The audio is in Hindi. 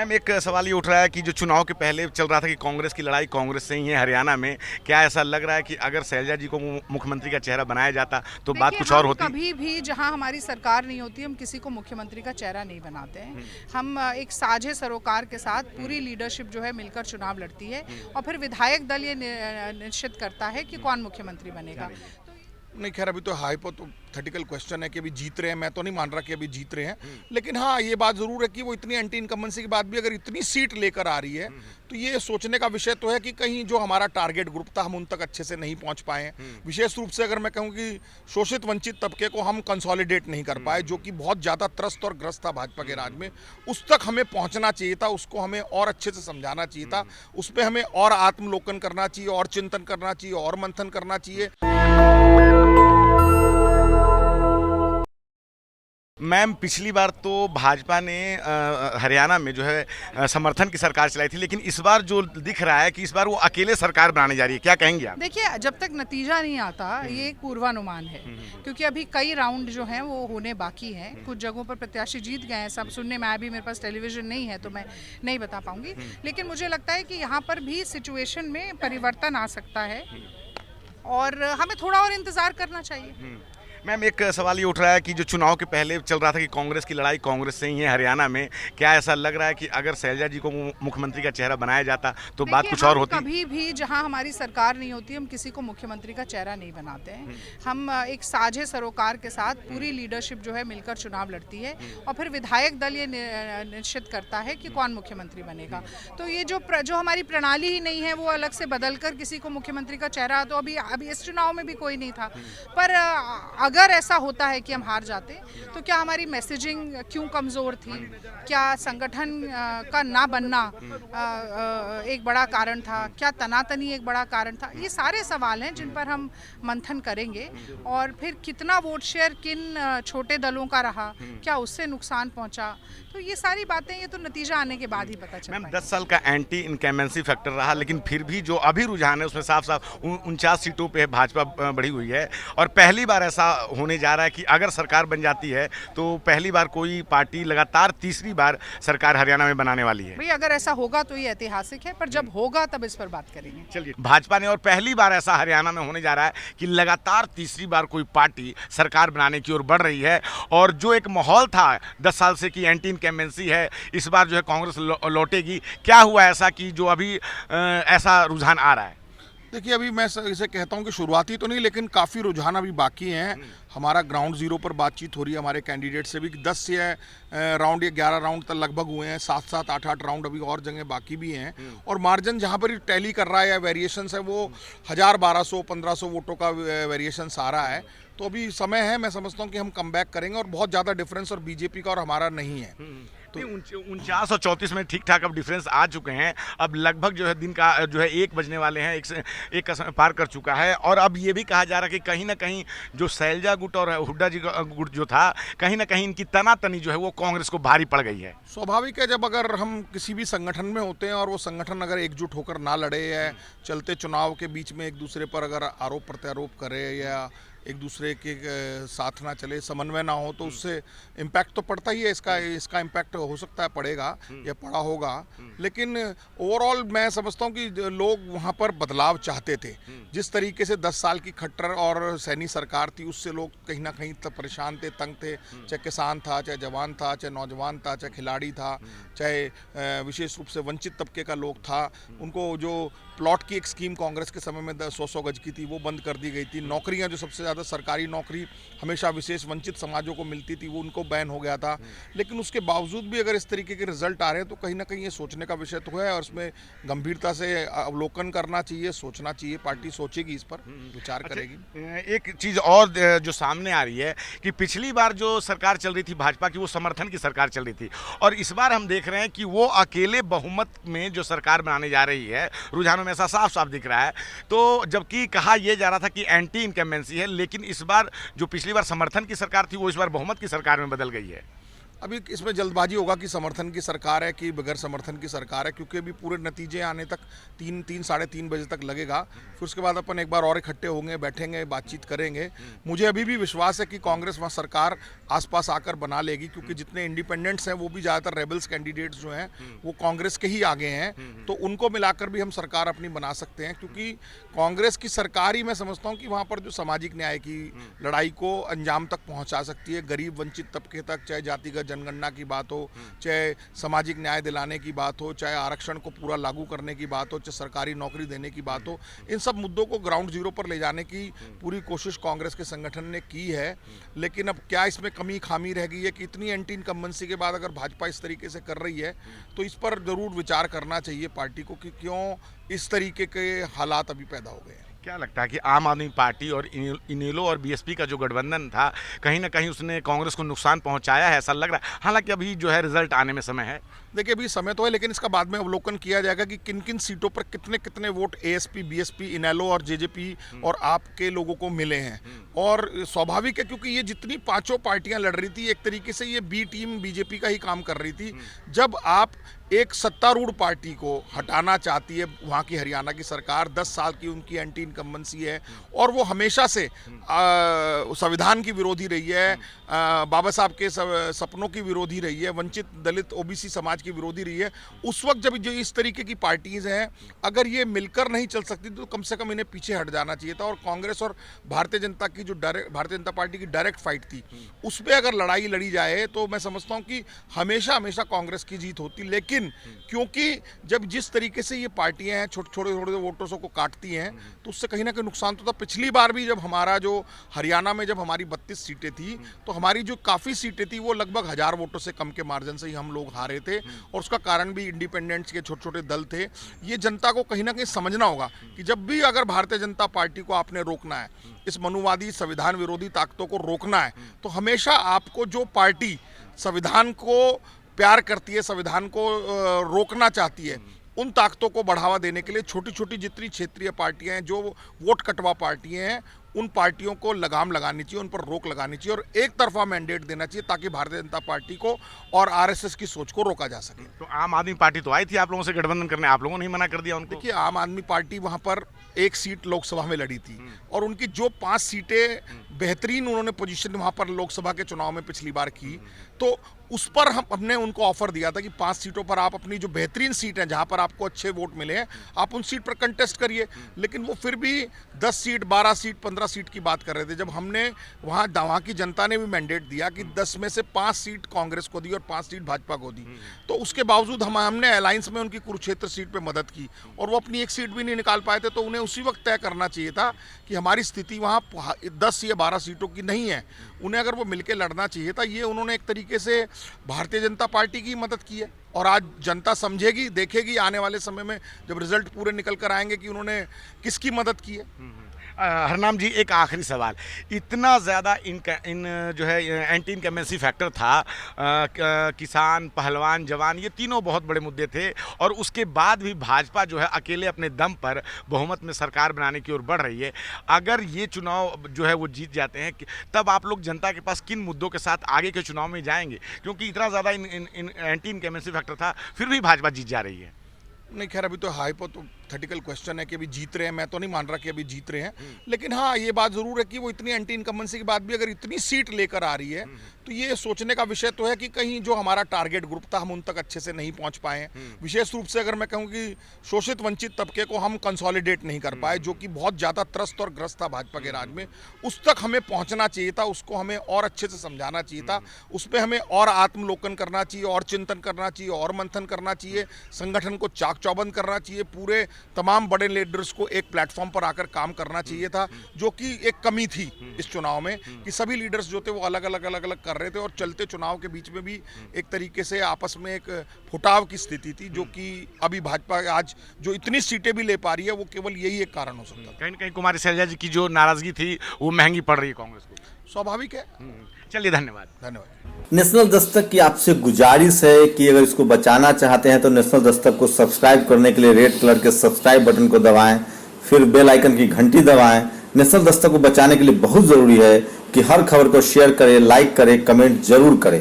मैम, एक सवाल ये उठ रहा है कि जो चुनाव के पहले चल रहा था कि कांग्रेस की लड़ाई कांग्रेस से ही है हरियाणा में। क्या ऐसा लग रहा है कि अगर शैलजा जी को मुख्यमंत्री का चेहरा बनाया जाता तो बात देखिए, कुछ और हम होती? कभी भी जहां हमारी सरकार नहीं होती हम किसी को मुख्यमंत्री का चेहरा नहीं बनाते हैं। हम एक साझे सरोकार के साथ पूरी लीडरशिप जो है मिलकर चुनाव लड़ती है और फिर विधायक दल ये निश्चित करता है कि कौन मुख्यमंत्री बनेगा। नहीं, खैर अभी तो हाइपोथेटिकल क्वेश्चन है कि अभी जीत रहे हैं। मैं तो नहीं मान रहा कि अभी जीत रहे हैं, लेकिन हाँ ये बात ज़रूर है कि वो इतनी एंटी इनकम्बेंसी के बाद भी अगर इतनी सीट लेकर आ रही है तो ये सोचने का विषय तो है कि कहीं जो हमारा टारगेट ग्रुप था हम उन तक अच्छे से नहीं पहुंच पाए हैं। विशेष रूप से अगर मैं कहूँ कि शोषित वंचित तबके को हम कंसोलिडेट नहीं कर पाए, जो कि बहुत ज़्यादा त्रस्त और ग्रस्त था भाजपा के राज में। उस तक हमें पहुँचना चाहिए था, उसको हमें और अच्छे से समझाना चाहिए था, उस पर हमें और आत्मलोकन करना चाहिए, और चिंतन करना चाहिए, और मंथन करना चाहिए। मैम, पिछली बार तो भाजपा ने हरियाणा में जो है समर्थन की सरकार चलाई थी, लेकिन इस बार जो दिख रहा है कि इस बार वो अकेले सरकार बनाने जा रही है। क्या कहेंगे आप? देखिए, जब तक नतीजा नहीं आता ये एक पूर्वानुमान है, क्योंकि अभी कई राउंड जो हैं वो होने बाकी हैं। कुछ जगहों पर प्रत्याशी जीत गए हैं, सब सुनने में आया भी। मेरे पास टेलीविजन नहीं है तो मैं नहीं बता पाऊंगी, लेकिन मुझे लगता है कि यहाँ पर भी सिचुएशन में परिवर्तन आ सकता है और हमें थोड़ा और इंतज़ार करना चाहिए। मैम, एक सवाल ये उठ रहा है कि जो चुनाव के पहले चल रहा था कि कांग्रेस की लड़ाई कांग्रेस से ही है हरियाणा में। क्या ऐसा लग रहा है कि अगर शैलजा जी को मुख्यमंत्री का चेहरा बनाया जाता तो बात कुछ और होती? कभी भी जहां हमारी सरकार नहीं होती हम किसी को मुख्यमंत्री का चेहरा नहीं बनाते हैं। हम एक साझे सरोकार के साथ पूरी लीडरशिप जो है मिलकर चुनाव लड़ती है और फिर विधायक दल ये निश्चित करता है कि कौन मुख्यमंत्री बनेगा। तो ये जो हमारी प्रणाली ही नहीं है वो अलग से बदल कर किसी को मुख्यमंत्री का चेहरा, तो अभी इस चुनाव में भी कोई नहीं था। पर अगर ऐसा होता है कि हम हार जाते तो क्या हमारी मैसेजिंग क्यों कमज़ोर थी? क्या संगठन का ना बनना एक बड़ा कारण था? क्या तनातनी एक बड़ा कारण था? ये सारे सवाल हैं जिन पर हम मंथन करेंगे और फिर कितना वोट शेयर किन छोटे दलों का रहा, क्या उससे नुकसान पहुंचा, तो ये सारी बातें ये तो नतीजा आने के बाद ही पता चल मैम, पाएगा। 10 साल का एंटी इनकम्बेंसी फैक्टर रहा, लेकिन फिर भी जो अभी रुझान है उसमें साफ साफ 49 सीटों पे भाजपा बढ़ी हुई है। और पहली बार ऐसा होने जा रहा है कि अगर सरकार बन जाती है तो पहली बार कोई पार्टी लगातार तीसरी बार सरकार हरियाणा में बनाने वाली है। भाई, अगर ऐसा होगा तो ये ऐतिहासिक है, पर जब होगा तब इस पर बात करेंगे। चलिए, भाजपा ने और पहली बार ऐसा हरियाणा में होने जा रहा है कि लगातार तीसरी बार कोई पार्टी सरकार बनाने की ओर बढ़ रही है। और जो एक माहौल था 10 साल से कि एंटी इनकम्बेंसी है, इस बार जो है कांग्रेस लौटेगी। क्या हुआ ऐसा कि जो अभी ऐसा रुझान आ रहा है? देखिए, अभी मैं इसे कहता हूँ कि शुरुआती तो नहीं, लेकिन काफ़ी रुझान अभी बाकी हैं। हमारा ग्राउंड जीरो पर बातचीत हो रही है हमारे कैंडिडेट से भी। 10 से राउंड या 11 राउंड तक लगभग हुए हैं, 7-7, 8-8 राउंड अभी और जगह बाकी भी हैं। और मार्जिन जहाँ पर टैली कर रहा है या वेरिएशंस है वो 1000, 1200, 1500 वोटों का वेरिएशंस आ रहा है। तो अभी समय है, मैं समझता हूँ कि हम कम बैक करेंगे और बहुत ज़्यादा डिफरेंस और बीजेपी का और हमारा नहीं है। तो 49 और 34 में ठीक ठाक अब डिफरेंस आ चुके हैं। अब लगभग जो है दिन का जो है 1 बजने वाले हैं, एक का समय पार कर चुका है। और अब ये भी कहा जा रहा है कि कहीं ना कहीं जो शैलजा गुट और हुड्डा जी का गुट जो था, कहीं ना कहीं इनकी तनातनी जो है वो कांग्रेस को भारी पड़ गई है। स्वाभाविक है, जब अगर हम किसी भी संगठन में होते हैं और वो संगठन अगर एकजुट होकर ना लड़े या चलते चुनाव के बीच में एक दूसरे पर अगर आरोप प्रत्यारोप करे या एक दूसरे के साथ ना चले, समन्वय ना हो, तो उससे इम्पैक्ट तो पड़ता ही है। इसका इम्पैक्ट हो सकता है पड़ेगा या पड़ा होगा, लेकिन ओवरऑल मैं समझता हूँ कि लोग वहाँ पर बदलाव चाहते थे। जिस तरीके से 10 साल की खट्टर और सैनी सरकार थी उससे लोग कहीं ना कहीं परेशान थे, तंग थे। चाहे किसान था, चाहे जवान था, चाहे नौजवान था, चाहे खिलाड़ी था, चाहे विशेष रूप से वंचित तबके का लोग था। उनको जो प्लॉट की एक स्कीम कांग्रेस के समय में 100-100 गज की थी वो बंद कर दी गई थी। नौकरियां जो सबसे ज़्यादा सरकारी नौकरी हमेशा विशेष वंचित समाजों को मिलती थी वो उनको बैन हो गया था। लेकिन उसके बावजूद भी अगर इस तरीके के रिजल्ट आ रहे हैं तो कहीं ना कहीं ये सोचने का विषय तो है और इसमें गंभीरता से अवलोकन करना चाहिए, सोचना चाहिए। पार्टी सोचेगी, इस पर विचार करेगी। एक चीज़ और जो सामने आ रही है कि पिछली बार जो सरकार चल रही थी भाजपा की, वो समर्थन की सरकार चल रही थी। और इस बार हम देख रहे हैं कि वो अकेले बहुमत में जो सरकार बनाने जा रही है, रुझानों में ऐसा साफ साफ दिख रहा है। तो जबकि कहा यह जा रहा था कि एंटी इनकम्बेंसी है, लेकिन इस बार जो पिछली बार समर्थन की सरकार थी वो इस बार बहुमत की सरकार में बदल गई है। अभी इसमें जल्दबाजी होगा कि समर्थन की सरकार है कि बगैर समर्थन की सरकार है, क्योंकि अभी पूरे नतीजे आने तक 3-3 बजे तक लगेगा। फिर उसके बाद अपन एक बार और इकट्ठे होंगे, बैठेंगे, बातचीत करेंगे। मुझे अभी भी विश्वास है कि कांग्रेस वहाँ सरकार आसपास आकर बना लेगी, क्योंकि जितने इंडिपेंडेंट्स हैं वो भी ज़्यादातर रेबल्स कैंडिडेट्स जो हैं वो कांग्रेस के ही आगे हैं, तो उनको मिलाकर भी हम सरकार अपनी बना सकते हैं। क्योंकि कांग्रेस की सरकार ही मैं समझता हूँ कि वहाँ पर जो सामाजिक न्याय की लड़ाई को अंजाम तक पहुँचा सकती है, गरीब वंचित तबके तक, चाहे जातिगत जनगणना की बात हो, चाहे सामाजिक न्याय दिलाने की बात हो, चाहे आरक्षण को पूरा लागू करने की बात हो, चाहे सरकारी नौकरी देने की बात हो, इन सब मुद्दों को ग्राउंड जीरो पर ले जाने की पूरी कोशिश कांग्रेस के संगठन ने की है। लेकिन अब क्या इसमें कमी खामी रह गई है कि इतनी एंटी इनकम्बेंसी के बाद अगर भाजपा इस तरीके से कर रही है तो इस पर जरूर विचार करना चाहिए पार्टी को कि क्यों इस तरीके के हालात अभी पैदा हो गए हैं। क्या लगता है कि आम आदमी पार्टी और इनेलो और बीएसपी का जो गठबंधन था कहीं ना कहीं उसने कांग्रेस को नुकसान पहुंचाया है, ऐसा लग रहा है? हालांकि अभी जो है रिजल्ट आने में समय है। देखिए अभी समय तो है, लेकिन इसका बाद में अवलोकन किया जाएगा कि किन किन सीटों पर कितने कितने वोट एएसपी, बीएसपी, इनेलो और जेजेपी और आप के लोगों को मिले हैं। और स्वाभाविक है क्योंकि ये जितनी पांचों पार्टियां लड़ रही थी एक तरीके से ये बी टीम बीजेपी का ही काम कर रही थी। जब आप एक सत्तारूढ़ पार्टी को हटाना चाहती है, वहाँ की हरियाणा की सरकार 10 साल की उनकी एंटी इनकम्बेंसी है और वो हमेशा से संविधान की विरोधी रही है, बाबा साहब के सपनों की विरोधी रही है, वंचित दलित ओबीसी समाज की विरोधी रही है। उस वक्त जब जो इस तरीके की पार्टीज हैं अगर ये मिलकर नहीं चल सकती तो कम से कम इन्हें पीछे हट जाना चाहिए था। और कांग्रेस और भारतीय जनता की जो भारतीय जनता पार्टी की डायरेक्ट फाइट थी उस पर अगर लड़ाई लड़ी जाए तो मैं समझता हूँ कि हमेशा हमेशा कांग्रेस की जीत होती। लेकिन क्योंकि जब जिस तरीके से ये पार्टियां हैं छोटे वोटर्सों को काटती हैं तो उससे कहीं ना कहीं नुकसान तो था। पिछली बार भी जब हमारा जो हरियाणा में जब हमारी 32 सीटें थी तो हमारी जो काफ़ी सीटें थी वो लगभग 1000 वोटों से कम के मार्जिन से ही हम लोग हारे थे। और उसका कारण भी इंडिपेंडेंट्स के छोटे छोटे दल थे। ये जनता को कहीं ना कहीं समझना होगा कि जब भी अगर भारतीय जनता पार्टी को आपने रोकना है, इस मनुवादी संविधान विरोधी ताकतों को रोकना है, तो हमेशा आपको जो पार्टी संविधान को प्यार करती है, संविधान को रोकना चाहती है, उन ताकतों को बढ़ावा देने के लिए छोटी छोटी जितनी क्षेत्रीय पार्टियां हैं, जो वोट कटवा पार्टियां हैं, उन पार्टियों को लगाम लगानी चाहिए, उन पर रोक लगानी चाहिए और एक तरफा मैंडेट देना चाहिए ताकि भारतीय जनता पार्टी को और आरएसएस की सोच को रोका जा सके। तो आम आदमी पार्टी तो आई थी आप लोगों से गठबंधन करने, आप लोगों ने ही मना कर दिया उनको। देखिए आम आदमी पार्टी वहां पर एक सीट लोकसभा में लड़ी थी और उनकी जो 5 सीटें बेहतरीन उन्होंने पोजीशन वहां पर लोकसभा के चुनाव में पिछली बार की, तो उस पर हमने उनको ऑफर दिया था कि 5 सीटों पर आप अपनी जो बेहतरीन सीट हैं जहां पर आपको अच्छे वोट मिले हैं आप उन सीट पर कंटेस्ट करिए। लेकिन वो फिर भी 10 सीट, 12 सीट, 15 सीट की बात कर रहे थे। जब हमने वहाँ की जनता ने भी मैंडेट दिया कि 10 में से 5 सीट कांग्रेस को दी और 5 सीट भाजपा को दी, तो उसके बावजूद हमने अलायंस में उनकी कुरुक्षेत्र सीट पर मदद की और वो अपनी एक सीट भी नहीं निकाल पाए थे। तो उन्हें उसी वक्त तय करना चाहिए था कि हमारी स्थिति वहाँ 10 या 12 सीटों की नहीं है, उन्हें अगर वो मिलकर लड़ना चाहिए था। ये उन्होंने एक तरीके से भारतीय जनता पार्टी की मदद की है और आज जनता समझेगी, देखेगी आने वाले समय में जब रिजल्ट पूरे निकल कर आएंगे कि उन्होंने किसकी मदद की है। हरनाम जी, एक आखिरी सवाल, इतना ज़्यादा इन जो है एंटी इनकम्बेंसी फैक्टर था, किसान, पहलवान, जवान, ये तीनों बहुत बड़े मुद्दे थे और उसके बाद भी भाजपा जो है अकेले अपने दम पर बहुमत में सरकार बनाने की ओर बढ़ रही है। अगर ये चुनाव जो है वो जीत जाते हैं तब आप लोग जनता के पास किन मुद्दों के साथ आगे के चुनाव में जाएंगे? क्योंकि इतना ज़्यादा एंटी इनकम्बेंसी फैक्टर था फिर भी भाजपा जीत जा रही है। नहीं, खैर अभी तो हाइपोथेटिकल क्वेश्चन है कि अभी जीत रहे हैं, मैं तो नहीं मान रहा कि अभी जीत रहे हैं। लेकिन हाँ ये बात ज़रूर है कि वो इतनी एंटी इनकम्बेंसी के बाद भी अगर इतनी सीट लेकर आ रही है तो ये सोचने का विषय तो है कि कहीं जो हमारा टारगेट ग्रुप था हम उन तक अच्छे से नहीं पहुंच पाए हैं। विशेष रूप से अगर मैं कहूँ कि शोषित वंचित तबके को हम कंसोलिडेट नहीं कर पाए, जो कि बहुत ज़्यादा त्रस्त और ग्रस्त था भाजपा के राज में, उस तक हमें पहुँचना चाहिए था, उसको हमें और अच्छे से समझाना चाहिए था, उस पर हमें और आत्मलोकन करना चाहिए और चिंतन करना चाहिए और मंथन करना चाहिए, संगठन को चाक चौबंद करना चाहिए, पूरे तमाम बड़े लीडर्स को एक प्लेटफॉर्म पर आकर काम करना चाहिए था, जो कि एक कमी थी इस चुनाव में कि सभी लीडर्स जो थे वो अलग अलग कर रहे थे और चलते चुनाव के बीच में भी एक तरीके से आपस में एक फुटाव की स्थिति थी, जो कि अभी भाजपा आज जो इतनी सीटें भी ले पा रही है वो केवल यही एक कारण हो सकता है। कहीं ना कहीं कुमारी शैलजा जी की जो नाराजगी थी वो महंगी पड़ रही है कांग्रेस को। स्वाभाविक है। चलिए, धन्यवाद। नेशनल दस्तक की आपसे गुजारिश है कि अगर इसको बचाना चाहते हैं तो नेशनल दस्तक को सब्सक्राइब करने के लिए रेड कलर के सब्सक्राइब बटन को दबाएं, फिर बेल आइकन की घंटी दबाएं। नेशनल दस्तक को बचाने के लिए बहुत जरूरी है कि हर खबर को शेयर करें, लाइक करें, कमेंट जरूर करें।